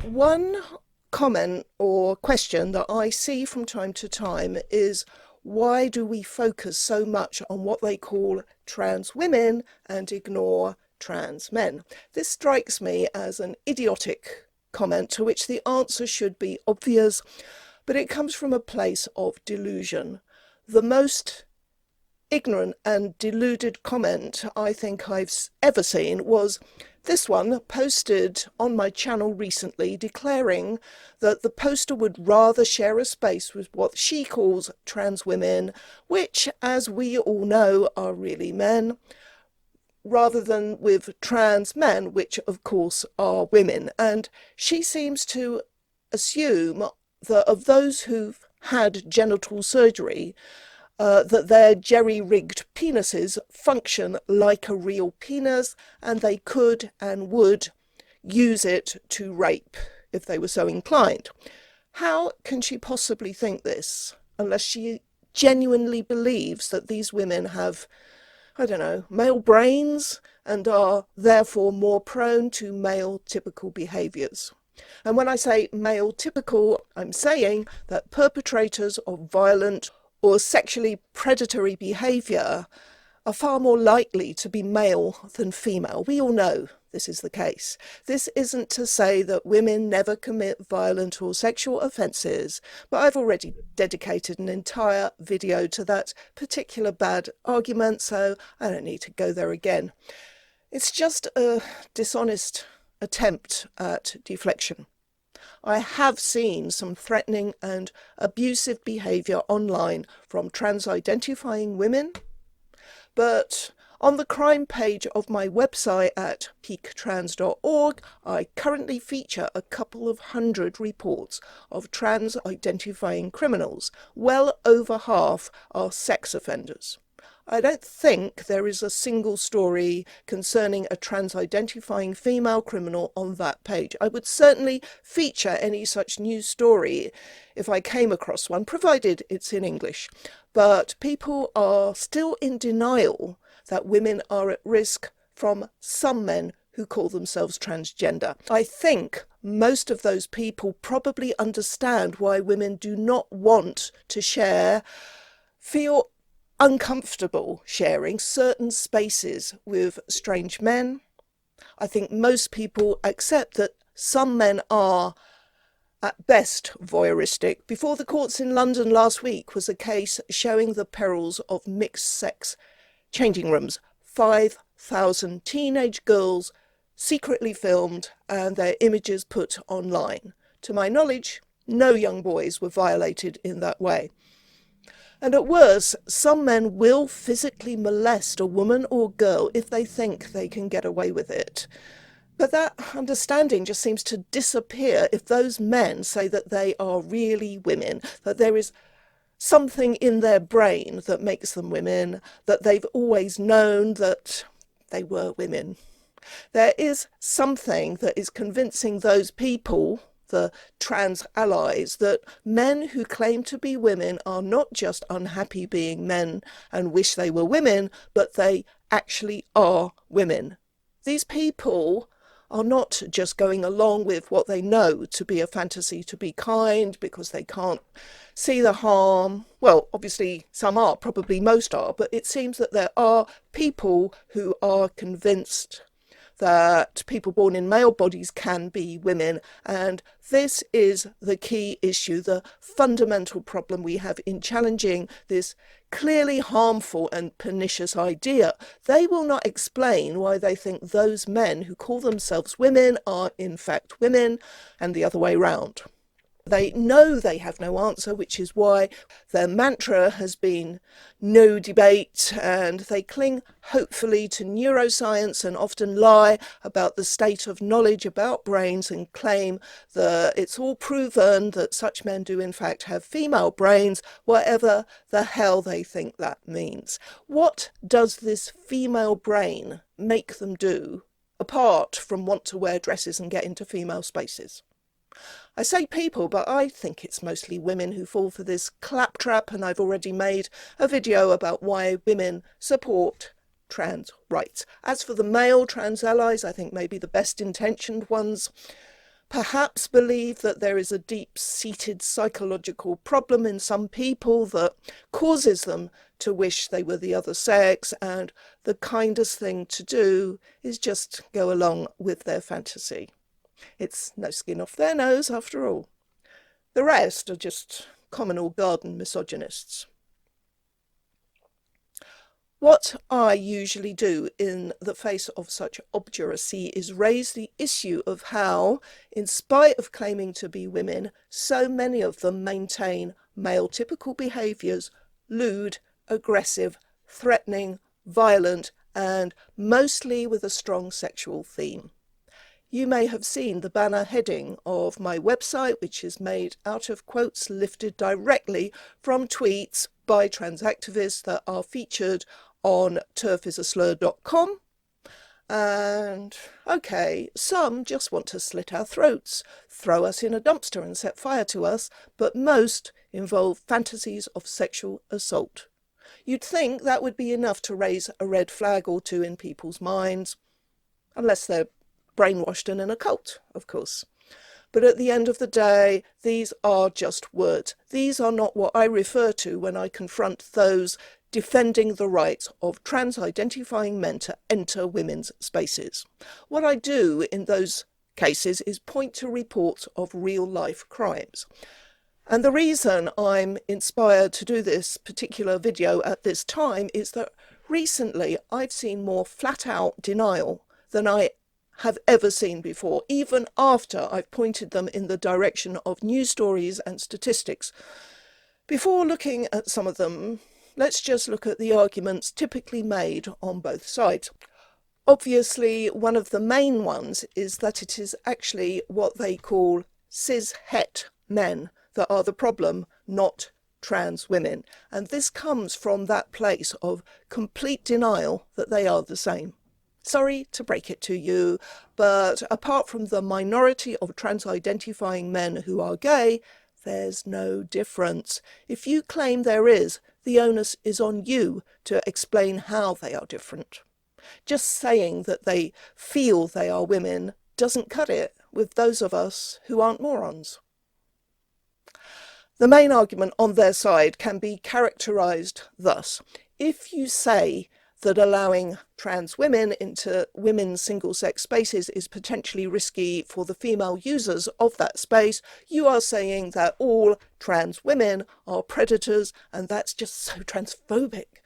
One comment or question that I see from time to time is, why do we focus so much on what they call trans women and ignore trans men? This strikes me as an idiotic comment to which the answer should be obvious, but it comes from a place of delusion. The most ignorant and deluded comment I think I've ever seen was this one, posted on my channel recently, declaring that the poster would rather share a space with what she calls trans women, which, as we all know, are really men, rather than with trans men, which of course are women. And she seems to assume that of those who've had genital surgery, that their jerry-rigged penises function like a real penis, and they could and would use it to rape if they were so inclined. How can she possibly think this unless she genuinely believes that these women have, I don't know, male brains and are therefore more prone to male typical behaviours? And when I say male typical, I'm saying that perpetrators of violent or sexually predatory behaviour are far more likely to be male than female. We all know this is the case. This isn't to say that women never commit violent or sexual offences, but I've already dedicated an entire video to that particular bad argument, so I don't need to go there again. It's just a dishonest attempt at deflection. I have seen some threatening and abusive behaviour online from trans-identifying women, but on the crime page of my website at peaktrans.org, I currently feature a couple of hundred reports of trans-identifying criminals. Well over half are sex offenders. I don't think there is a single story concerning a trans-identifying female criminal on that page. I would certainly feature any such news story if I came across one, provided it's in English. But people are still in denial that women are at risk from some men who call themselves transgender. I think most of those people probably understand why women do not want to feel uncomfortable sharing certain spaces with strange men. I think most people accept that some men are at best voyeuristic. Before the courts in London last week was a case showing the perils of mixed sex changing rooms. 5,000 teenage girls secretly filmed and their images put online. To my knowledge, no young boys were violated in that way. And at worst, some men will physically molest a woman or girl if they think they can get away with it. But that understanding just seems to disappear if those men say that they are really women, that there is something in their brain that makes them women, that they've always known that they were women. There is something that is convincing those people, the trans allies, that men who claim to be women are not just unhappy being men and wish they were women, but they actually are women. These people are not just going along with what they know to be a fantasy to be kind because they can't see the harm. Well, obviously some are, probably most are, but it seems that there are people who are convinced that people born in male bodies can be women, and this is the key issue, the fundamental problem we have in challenging this clearly harmful and pernicious idea. They will not explain why they think those men who call themselves women are in fact women, and the other way round. They know they have no answer, which is why their mantra has been no debate, and they cling hopefully to neuroscience and often lie about the state of knowledge about brains and claim that it's all proven that such men do in fact have female brains, whatever the hell they think that means. What does this female brain make them do apart from want to wear dresses and get into female spaces? I say people, but I think it's mostly women who fall for this claptrap, and I've already made a video about why women support trans rights. As for the male trans allies, I think maybe the best intentioned ones perhaps believe that there is a deep-seated psychological problem in some people that causes them to wish they were the other sex, and the kindest thing to do is just go along with their fantasy. It's no skin off their nose after all. The rest are just common or garden misogynists. What I usually do in the face of such obduracy is raise the issue of how, in spite of claiming to be women, so many of them maintain male typical behaviours: lewd, aggressive, threatening, violent, and mostly with a strong sexual theme. You may have seen the banner heading of my website, which is made out of quotes lifted directly from tweets by trans activists that are featured on turfisaslur.com. And okay, some just want to slit our throats, throw us in a dumpster and set fire to us, but most involve fantasies of sexual assault. You'd think that would be enough to raise a red flag or two in people's minds, unless they're brainwashed and in a cult, of course. But at the end of the day, these are just words. These are not what I refer to when I confront those defending the rights of trans-identifying men to enter women's spaces. What I do in those cases is point to reports of real-life crimes. And the reason I'm inspired to do this particular video at this time is that recently I've seen more flat-out denial than I have ever seen before, even after I've pointed them in the direction of news stories and statistics. Before looking at some of them, let's just look at the arguments typically made on both sides. Obviously, one of the main ones is that it is actually what they call cis-het men that are the problem, not trans women. And this comes from that place of complete denial that they are the same. Sorry to break it to you, but apart from the minority of trans-identifying men who are gay, there's no difference. If you claim there is, the onus is on you to explain how they are different. Just saying that they feel they are women doesn't cut it with those of us who aren't morons. The main argument on their side can be characterized thus. If you say that allowing trans women into women's single-sex spaces is potentially risky for the female users of that space, you are saying that all trans women are predators, and that's just so transphobic.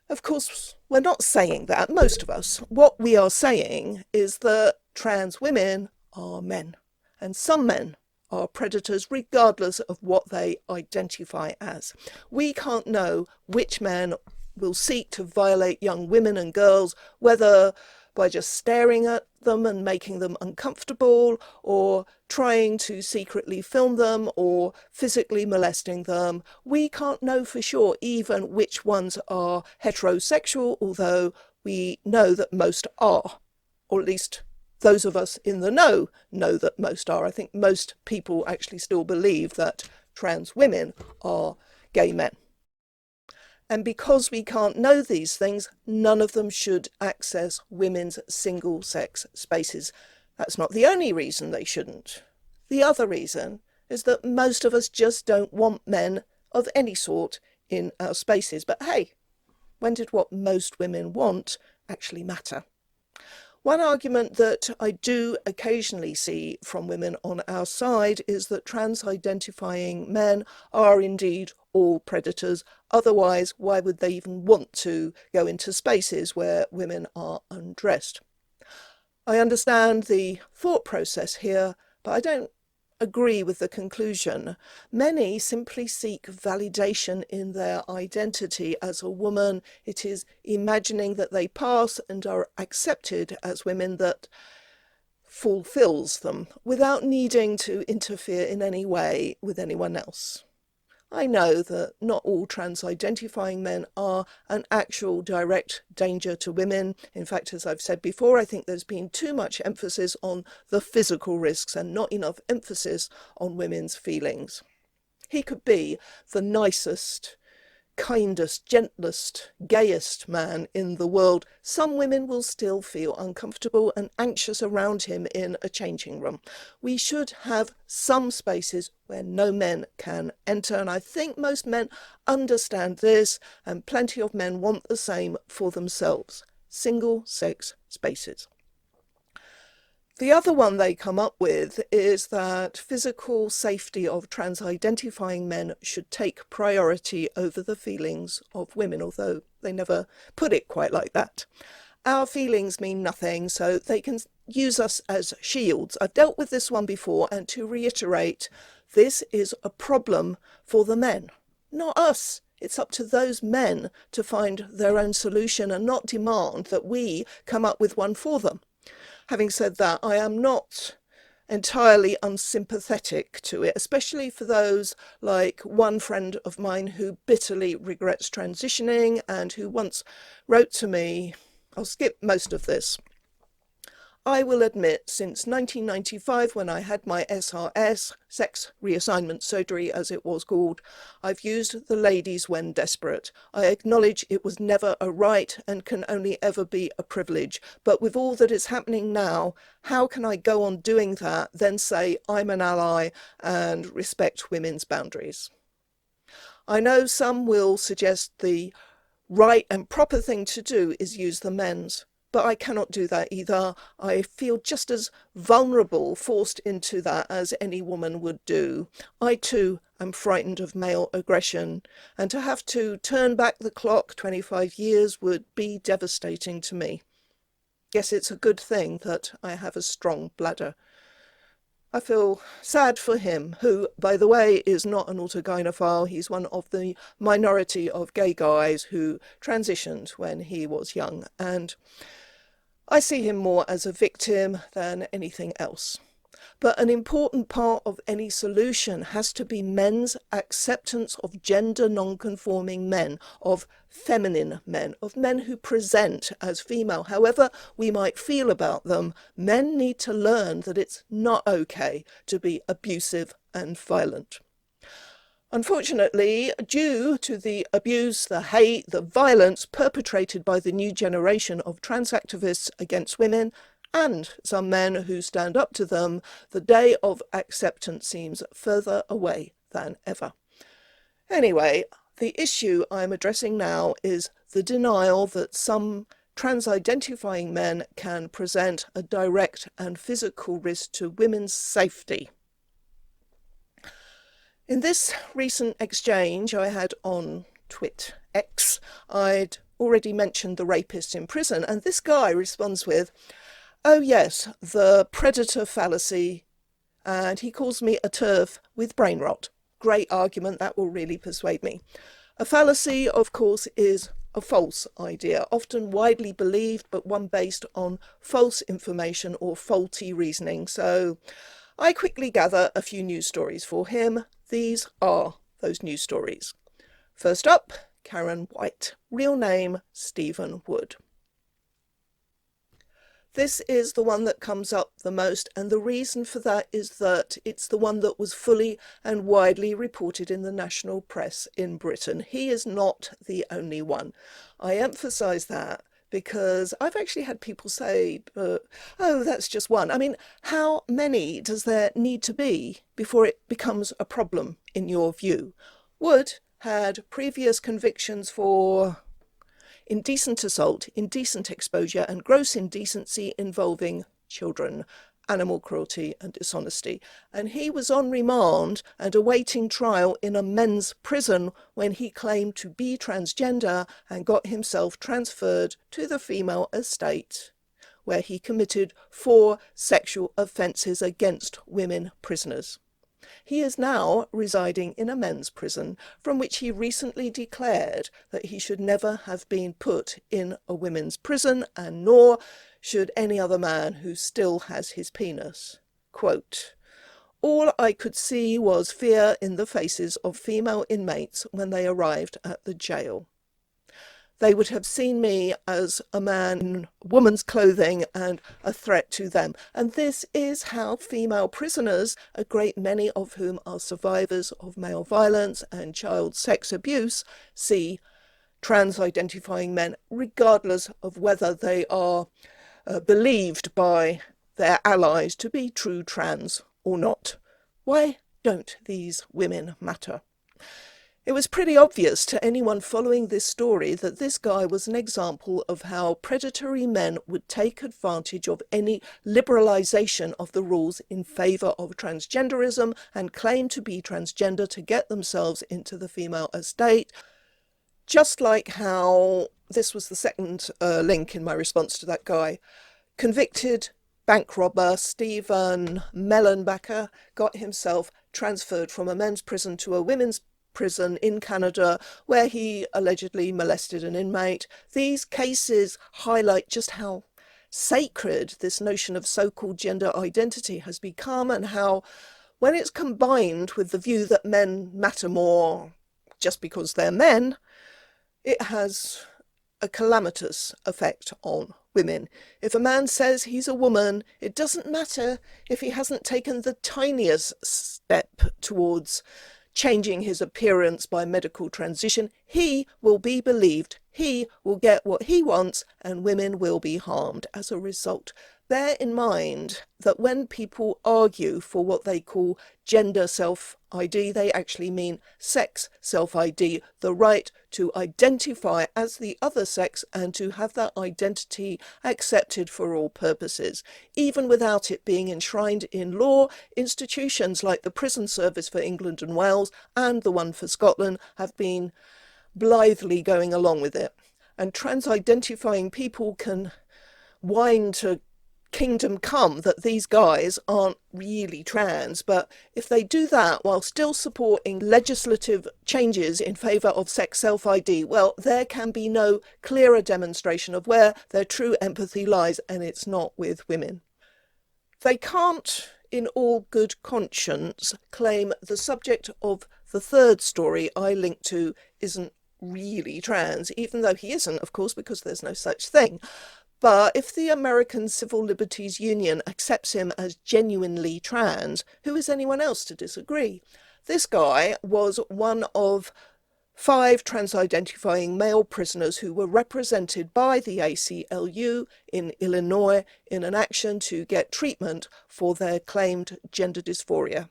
Of course, we're not saying that, most of us. What we are saying is that trans women are men, and some men are predators regardless of what they identify as. We can't know which men will seek to violate young women and girls, whether by just staring at them and making them uncomfortable, or trying to secretly film them, or physically molesting them. We can't know for sure even which ones are heterosexual, although we know that most are, or at least those of us in the know that most are. I think most people actually still believe that trans women are gay men. And because we can't know these things, none of them should access women's single-sex spaces. That's not the only reason they shouldn't. The other reason is that most of us just don't want men of any sort in our spaces. But hey, when did what most women want actually matter? One argument that I do occasionally see from women on our side is that trans-identifying men are indeed all predators. Otherwise, why would they even want to go into spaces where women are undressed? I understand the thought process here, but I don't agree with the conclusion. Many simply seek validation in their identity as a woman. It is imagining that they pass and are accepted as women that fulfills them without needing to interfere in any way with anyone else. I know that not all trans-identifying men are an actual direct danger to women. In fact, as I've said before, I think there's been too much emphasis on the physical risks and not enough emphasis on women's feelings. He could be the nicest kindest, gentlest, gayest man in the world, some women will still feel uncomfortable and anxious around him in a changing room. We should have some spaces where no men can enter, and I think most men understand this, and plenty of men want the same for themselves. Single-sex spaces. The other one they come up with is that physical safety of trans-identifying men should take priority over the feelings of women, although they never put it quite like that. Our feelings mean nothing, so they can use us as shields. I've dealt with this one before, and to reiterate, this is a problem for the men, not us. It's up to those men to find their own solution and not demand that we come up with one for them. Having said that, I am not entirely unsympathetic to it, especially for those like one friend of mine who bitterly regrets transitioning and who once wrote to me, I'll skip most of this. I will admit, since 1995, when I had my SRS, sex reassignment surgery as it was called, I've used the ladies when desperate. I acknowledge it was never a right and can only ever be a privilege. But with all that is happening now, how can I go on doing that, then say I'm an ally and respect women's boundaries? I know some will suggest the right and proper thing to do is use the men's. But I cannot do that either. I feel just as vulnerable forced into that as any woman would do. I too am frightened of male aggression, and to have to turn back the clock 25 years would be devastating to me. Yes, it's a good thing that I have a strong bladder. I feel sad for him, who, by the way, is not an autogynephile. He's one of the minority of gay guys who transitioned when he was young, and I see him more as a victim than anything else. But an important part of any solution has to be men's acceptance of gender non-conforming men, of feminine men, of men who present as female. However we might feel about them, men need to learn that it's not okay to be abusive and violent. Unfortunately, due to the abuse, the hate, the violence perpetrated by the new generation of trans activists against women and some men who stand up to them, the day of acceptance seems further away than ever. Anyway, the issue I'm addressing now is the denial that some trans-identifying men can present a direct and physical risk to women's safety. In this recent exchange I had on X, I'd already mentioned the rapist in prison, and this guy responds with, "Oh yes, the predator fallacy," and he calls me a TERF with brain rot. Great argument, that will really persuade me. A fallacy, of course, is a false idea, often widely believed, but one based on false information or faulty reasoning. So I quickly gather a few news stories for him. These are those news stories. First up, Karen White, real name Stephen Wood. This is the one that comes up the most, and the reason for that is that it's the one that was fully and widely reported in the national press in Britain. He is not the only one. I emphasise that because I've actually had people say, oh, that's just one. I mean, how many does there need to be before it becomes a problem in your view? Wood had previous convictions for indecent assault, indecent exposure, and gross indecency involving children, animal cruelty and dishonesty. And he was on remand and awaiting trial in a men's prison when he claimed to be transgender and got himself transferred to the female estate, where he committed 4 sexual offences against women prisoners. He is now residing in a men's prison from which he recently declared that he should never have been put in a women's prison, and nor should any other man who still has his penis. Quote, "All I could see was fear in the faces of female inmates when they arrived at the jail." they would have seen me as a man in woman's clothing and a threat to them. And this is how female prisoners, a great many of whom are survivors of male violence and child sex abuse, see trans-identifying men, regardless of whether they are believed by their allies to be true trans or not. Why don't these women matter? It was pretty obvious to anyone following this story that this guy was an example of how predatory men would take advantage of any liberalisation of the rules in favour of transgenderism and claim to be transgender to get themselves into the female estate. Just like how, this was the second link in my response to that guy, convicted bank robber Stephen Mellenbacher got himself transferred from a men's prison to a women's prison in Canada, where he allegedly molested an inmate. These cases highlight just how sacred this notion of so-called gender identity has become, and how, when it's combined with the view that men matter more just because they're men, it has a calamitous effect on women. If a man says he's a woman, it doesn't matter if he hasn't taken the tiniest step towards changing his appearance by medical transition. He will be believed, he will get what he wants, and women will be harmed as a result. Bear in mind that when people argue for what they call gender self-ID, they actually mean sex self-ID, the right to identify as the other sex and to have that identity accepted for all purposes. Even without it being enshrined in law, institutions like the Prison Service for England and Wales and the one for Scotland have been blithely going along with it. And trans-identifying people can whine to kingdom come that these guys aren't really trans, but if they do that while still supporting legislative changes in favour of sex self-ID, well, there can be no clearer demonstration of where their true empathy lies, and it's not with women. They can't, in all good conscience, claim the subject of the third story I linked to isn't really trans, even though he isn't, of course, because there's no such thing. But if the American Civil Liberties Union accepts him as genuinely trans, who is anyone else to disagree? This guy was one of 5 trans-identifying male prisoners who were represented by the ACLU in Illinois in an action to get treatment for their claimed gender dysphoria.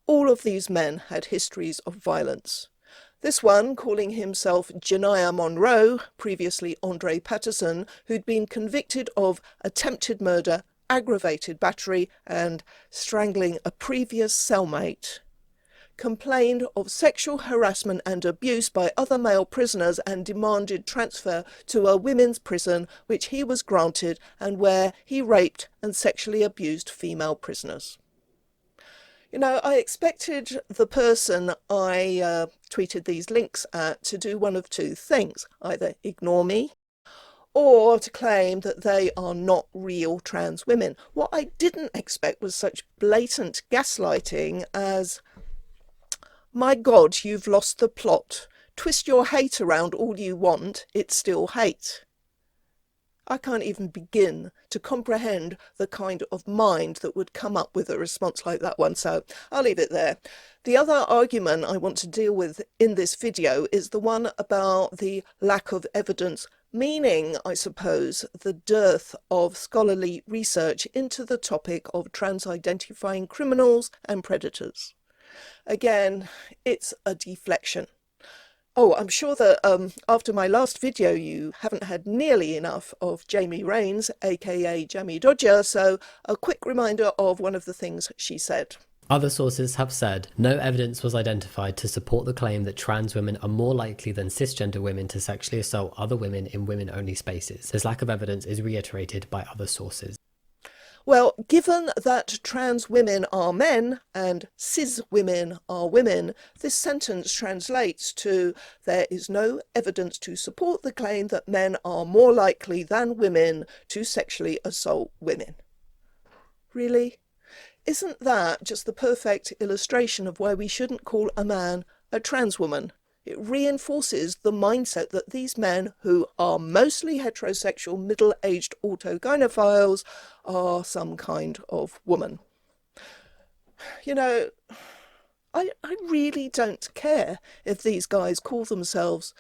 All of these men had histories of violence. This one, calling himself Janiah Monroe, previously Andre Patterson, who'd been convicted of attempted murder, aggravated battery, and strangling a previous cellmate, complained of sexual harassment and abuse by other male prisoners and demanded transfer to a women's prison, which he was granted, and where he raped and sexually abused female prisoners. You know, I expected the person I tweeted these links at to do one of two things: either ignore me or to claim that they are not real trans women. What I didn't expect was such blatant gaslighting as, my God, you've lost the plot. Twist your hate around all you want, it's still hate. I can't even begin to comprehend the kind of mind that would come up with a response like that one, so I'll leave it there. The other argument I want to deal with in this video is the one about the lack of evidence, meaning, I suppose, the dearth of scholarly research into the topic of trans-identifying criminals and predators. Again, it's a deflection. Oh, I'm sure that after my last video you haven't had nearly enough of Jamie Raines, aka Jamie Dodger, so a quick reminder of one of the things she said. Other sources have said no evidence was identified to support the claim that trans women are more likely than cisgender women to sexually assault other women in women-only spaces. This lack of evidence is reiterated by other sources. Well, given that trans women are men and cis women are women, this sentence translates to: there is no evidence to support the claim that men are more likely than women to sexually assault women. Really? Isn't that just the perfect illustration of why we shouldn't call a man a trans woman? It reinforces the mindset that these men, who are mostly heterosexual, middle-aged autogynephiles, are some kind of woman. You know, I really don't care if these guys call themselves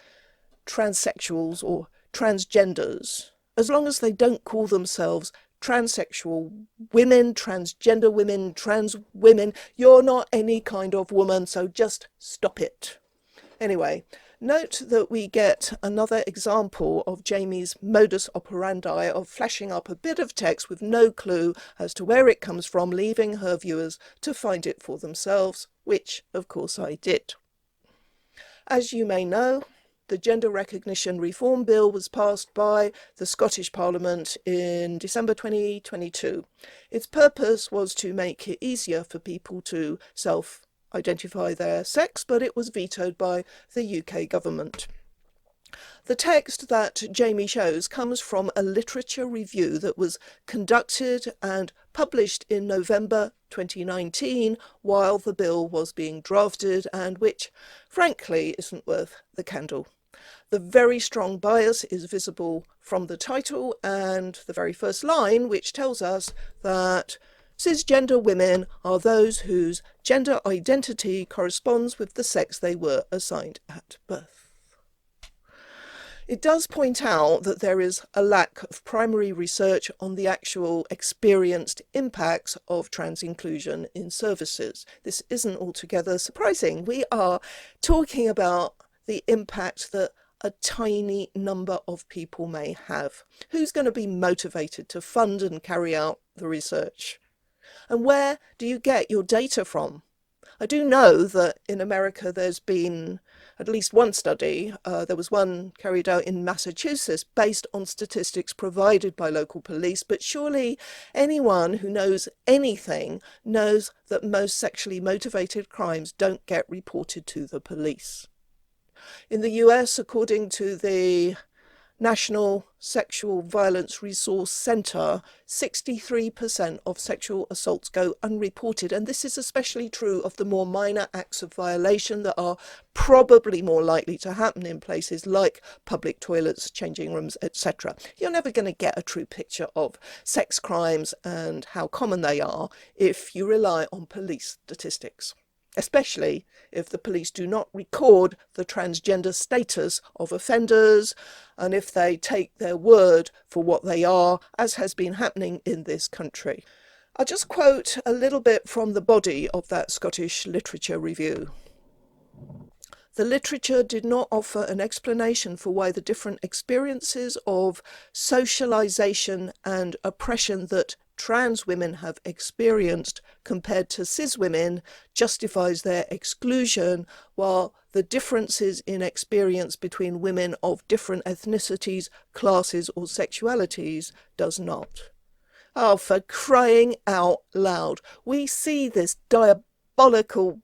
transsexuals or transgenders, as long as they don't call themselves transsexual women, transgender women, trans women. You're not any kind of woman, so just stop it. Anyway, note that we get another example of Jamie's modus operandi of flashing up a bit of text with no clue as to where it comes from, leaving her viewers to find it for themselves, which, of course, I did. As you may know, the Gender Recognition Reform Bill was passed by the Scottish Parliament in December 2022. Its purpose was to make it easier for people to self-identify their sex, but it was vetoed by the UK government. The text that Jamie shows comes from a literature review that was conducted and published in November 2019 while the bill was being drafted, and which, frankly, isn't worth the candle. The very strong bias is visible from the title and the very first line, which tells us that cisgender women are those whose gender identity corresponds with the sex they were assigned at birth. It does point out that there is a lack of primary research on the actual experienced impacts of trans inclusion in services. This isn't altogether surprising. We are talking about the impact that a tiny number of people may have. Who's going to be motivated to fund and carry out the research? And where do you get your data from? I do know that in America there's been at least one study. There was one carried out in Massachusetts based on statistics provided by local police, but surely anyone who knows anything knows that most sexually motivated crimes don't get reported to the police. In the US, according to the National Sexual Violence Resource Center, 63% of sexual assaults go unreported, and this is especially true of the more minor acts of violation that are probably more likely to happen in places like public toilets, changing rooms, etc. You're never going to get a true picture of sex crimes and how common they are if you rely on police statistics, especially if the police do not record the transgender status of offenders and if they take their word for what they are, as has been happening in this country. I'll just quote a little bit from the body of that Scottish literature review. The literature did not offer an explanation for why the different experiences of socialization and oppression that trans women have experienced compared to cis women justifies their exclusion, while the differences in experience between women of different ethnicities, classes or sexualities does not. Oh, for crying out loud. We see this diabolical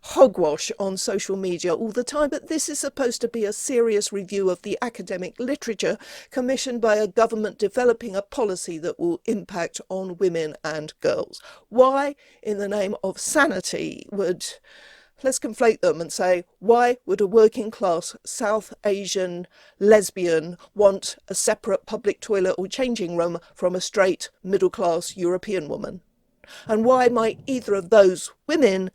hogwash on social media all the time, but this is supposed to be a serious review of the academic literature commissioned by a government developing a policy that will impact on women and girls. Why, in the name of sanity, let's conflate them and say, why would a working class South Asian lesbian want a separate public toilet or changing room from a straight middle class European woman? And why might either of those women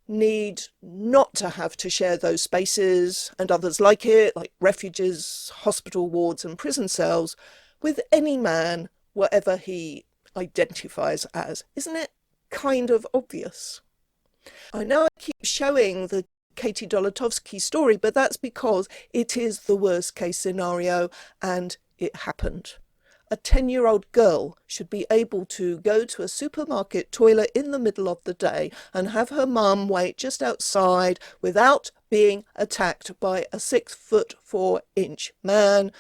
need not to have to share those spaces and others like it, like refuges, hospital wards and prison cells, with any man, whatever he identifies as? Isn't it kind of obvious? I know I keep showing the Katie Dolotovsky story, but that's because it is the worst case scenario and it happened. A 10-year-old girl should be able to go to a supermarket toilet in the middle of the day and have her mum wait just outside without being attacked by a 6'4" man.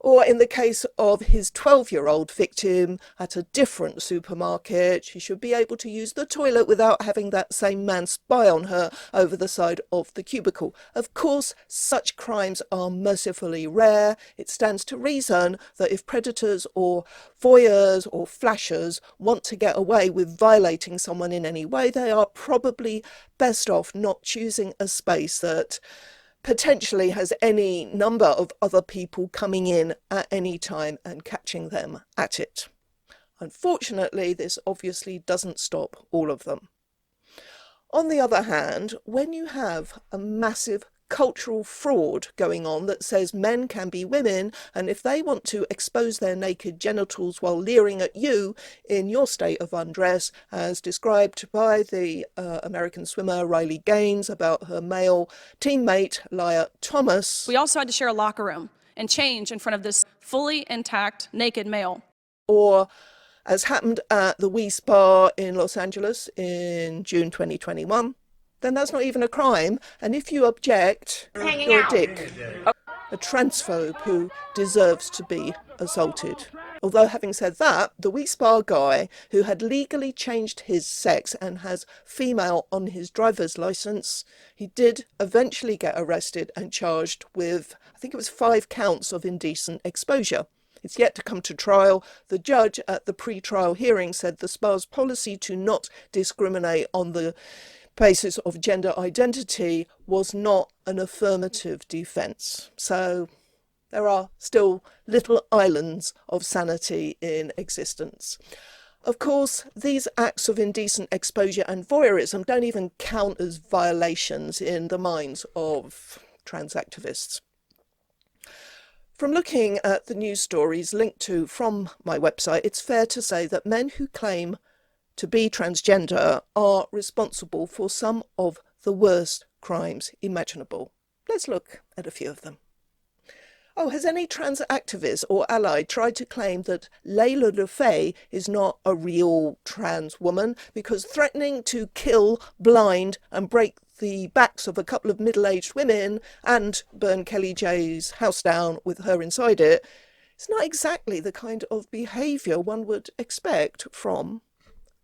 Or in the case of his 12-year-old victim at a different supermarket, she should be able to use the toilet without having that same man spy on her over the side of the cubicle. Of course, such crimes are mercifully rare. It stands to reason that if predators or voyeurs or flashers want to get away with violating someone in any way, they are probably best off not choosing a space that potentially has any number of other people coming in at any time and catching them at it. Unfortunately, this obviously doesn't stop all of them. On the other hand, when you have a massive cultural fraud going on that says men can be women, and if they want to expose their naked genitals while leering at you in your state of undress, as described by the American swimmer Riley Gaines about her male teammate Lia Thomas. We also had to share a locker room and change in front of this fully intact naked male. Or as happened at the Wii Spa in Los Angeles in June 2021, then that's not even a crime. And if you object, you're a dick. A transphobe who deserves to be assaulted. Although having said that, the Wii Spa guy who had legally changed his sex and has female on his driver's license, he did eventually get arrested and charged with, I think it was 5 counts of indecent exposure. It's yet to come to trial. The judge at the pre-trial hearing said the spa's policy to not discriminate on the basis of gender identity was not an affirmative defence. So there are still little islands of sanity in existence. Of course, these acts of indecent exposure and voyeurism don't even count as violations in the minds of trans activists. From looking at the news stories linked to from my website, it's fair to say that men who claim to be transgender are responsible for some of the worst crimes imaginable. Let's look at a few of them. Oh, has any trans activist or ally tried to claim that Layla LeFay is not a real trans woman because threatening to kill, blind and break the backs of a couple of middle-aged women and burn Kelly J's house down with her inside it is not exactly the kind of behaviour one would expect from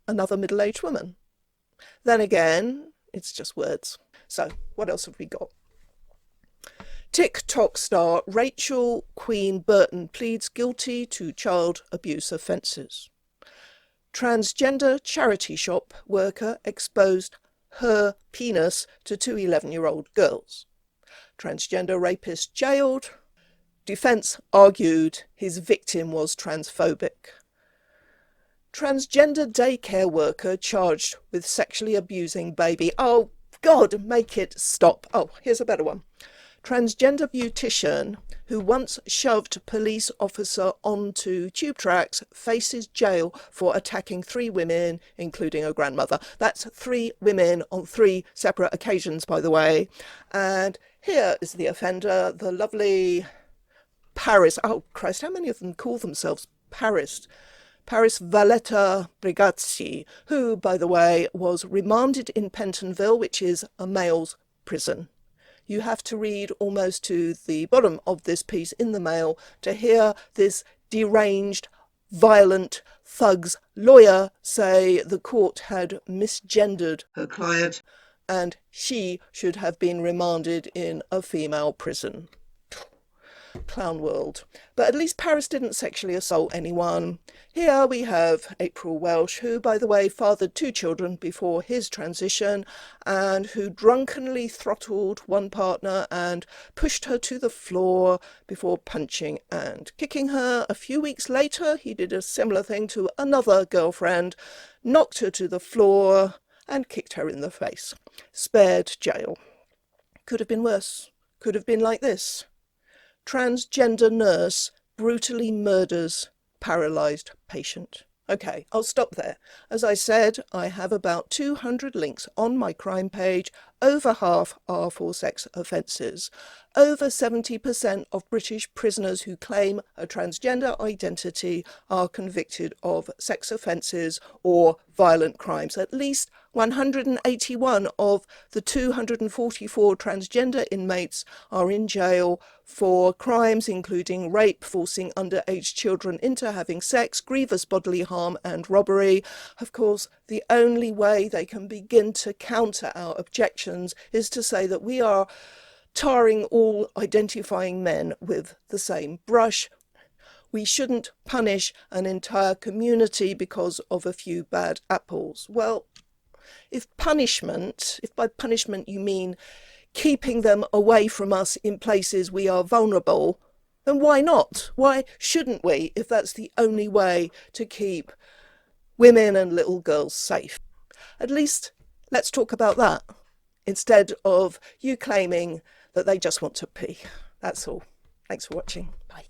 another middle-aged woman? Then again, it's just words. So what else have we got? TikTok star Rachel Queen Burton pleads guilty to child abuse offences. Transgender charity shop worker exposed her penis to 2 11-year-old girls. Transgender rapist jailed. Defence argued his victim was transphobic. Transgender daycare worker charged with sexually abusing baby. Oh, God, make it stop. Oh, here's a better one. Transgender beautician who once shoved police officer onto tube tracks faces jail for attacking 3 women, including a grandmother. That's 3 women on 3 separate occasions, by the way. And here is the offender, the lovely Paris. Oh, Christ, how many of them call themselves Paris Valletta Brigazzi, who, by the way, was remanded in Pentonville, which is a male's prison. You have to read almost to the bottom of this piece in the Mail to hear this deranged, violent thug's lawyer say the court had misgendered her client and she should have been remanded in a female prison. Clown world. But at least Paris didn't sexually assault anyone. Here we have April Welsh, who, by the way, fathered 2 children before his transition and who drunkenly throttled one partner and pushed her to the floor before punching and kicking her. A few weeks later, he did a similar thing to another girlfriend, knocked her to the floor and kicked her in the face. Spared jail. Could have been worse. Could have been like this. Transgender nurse brutally murders paralysed patient. Okay, I'll stop there. As I said, I have about 200 links on my crime page. Over half are for sex offences. Over 70% of British prisoners who claim a transgender identity are convicted of sex offences or violent crimes. At least 181 of the 244 transgender inmates are in jail for crimes including rape, forcing underage children into having sex, grievous bodily harm and robbery. Of course, the only way they can begin to counter our objections is to say that we are tarring all identifying men with the same brush. We shouldn't punish an entire community because of a few bad apples. Well, if by punishment you mean keeping them away from us in places we are vulnerable, then why not? Why shouldn't we, if that's the only way to keep women and little girls safe? At least let's talk about that instead of you claiming that they just want to pee. That's all. Thanks for watching. Bye.